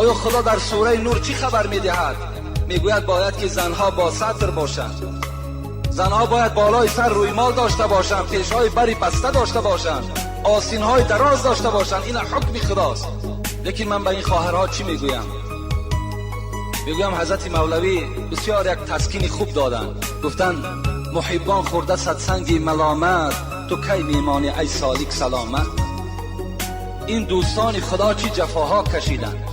آیا خدا در سوره نور چی خبر میدهد؟ میگوید باید که زنها با ستر باشند، زنها باید بالای سر رویمال داشته باشند، پیشهای بری بسته داشته باشند، آستینهای دراز داشته باشند. این حکم خداست. لیکن من به این خواهرها چی میگویم؟ میگویم حضرت مولوی بسیار یک تسکین خوب دادن. گفتن محبان خورده صدسنگی ملامت، تو کی میمانی ای سالک سلامت. این دوستان خدا چی جفاها کشیدن.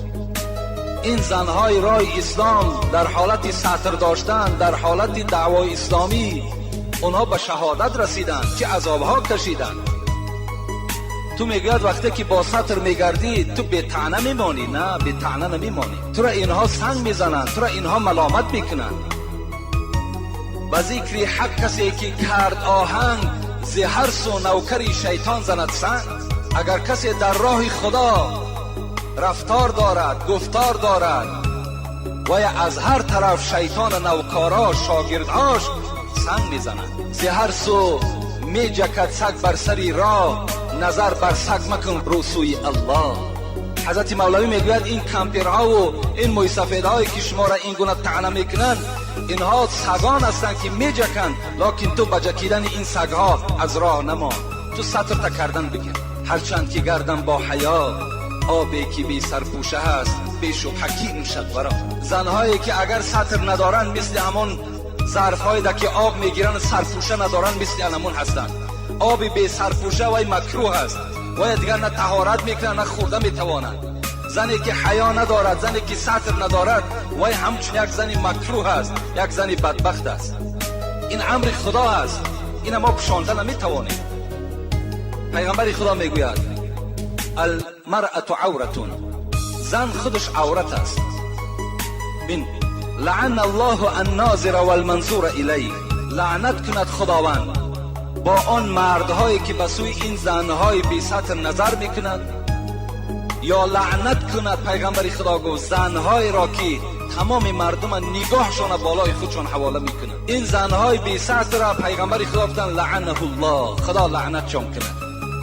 این زنهای راه اسلام در حالت سطر داشتن، در حالت دعوای اسلامی اونها به شهادت رسیدن، چه عذابها کشیدن. تو میگوید وقتی که با سطر میگردی تو به طعنه میمانی؟ نه، به طعنه نمیمانی. تو را اینها سنگ میزنن، تو را اینها ملامت میکنن. به ذکر حق کسی که کرد آهنگ، ز هر سو نوکری شیطان زند سنگ. اگر کسی در راه خدا رفتار دارد، گفتار دارد و از هر طرف شیطان نوکارا شاگردهاش سنگ میزنند. ز هر سو میجکد سگ بر سری راه، نظر بر سگ مکن رو سوی الله. حضرت مولوی میگوید این کمپیرها و این موی سفیدهایی که شما را این گونه طعنه میکنن، اینها سگان هستند که میجکند، لکن تو بجکیدن این سگها از راه نمان. تو سطر تا کردن بگیر. هرچند که گردم با حیا، آبی که بی سرپوشه هست بیش و حکیم شد ورا. زنهایی که اگر سطر ندارن مثل همون ظرفهایی ده که آب میگیرن سرپوشه ندارن، مثل همون هستند. آبی بی سرپوشه وای مکروه است، وای دیگر نه طهارت میکنه نه خورده میتواند. زنی که حیا ندارد، زنی که سطر ندارد، وای همچون یک زنی مکروه است، یک زنی بدبخت است. این امر خدا است، این ما پشانده نمیتوانیم. پیغمبر خدا میگوید المرأة عورتون، زن خودش عورت است. بین لعن الله الناظر والمنظور الیه، لعنت کند خداوند با آن مردهایی که به سوی این زنهای بی سطر نظر میکنند، یا لعنت کند پیغمبر خدا گفت زنهای را که تمام مردم نگاهشان بالای خودشان حواله میکنند. این زنهای بی سطر را پیغمبر خدا گفتن لعنه الله، خدا لعنتشان کند.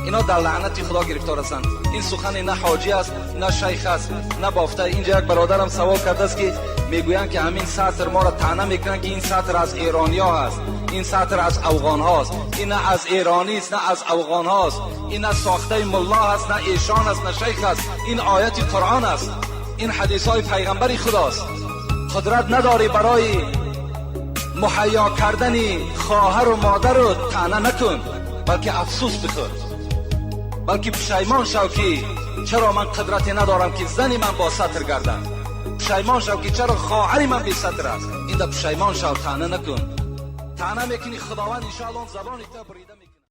اینا در لعنت خدا گرفتار هستند. این سخن نه حاجی است، نه شیخ است، نه بافته. اینجا یک برادرم سوال کرده است که میگویند که همین سطر ما را طعنه میکنند که این سطر از ایرانیا است، این سطر از افغان هاست. این نه از ایرانی است نه از افغان هاست، این نه ساخته ملا است نه ایشان است نه شیخ است. این آیت قرآن است، این حدیث های پیغمبر خداست. قدرت نداری برای مهیا کردن خواهر و مادر رو طعنه نکن، بلکه افسوس بخور، بلکه پشیمان شو که چرا من قدرتی ندارم که زنی من با سطر گردم. پشیمان شو که چرا خواهری من بی سطر است. این دا پشیمان شو، طعنه نکن. طعنه میکنی خداوند انشاءالله زبان تا بریده میکنه.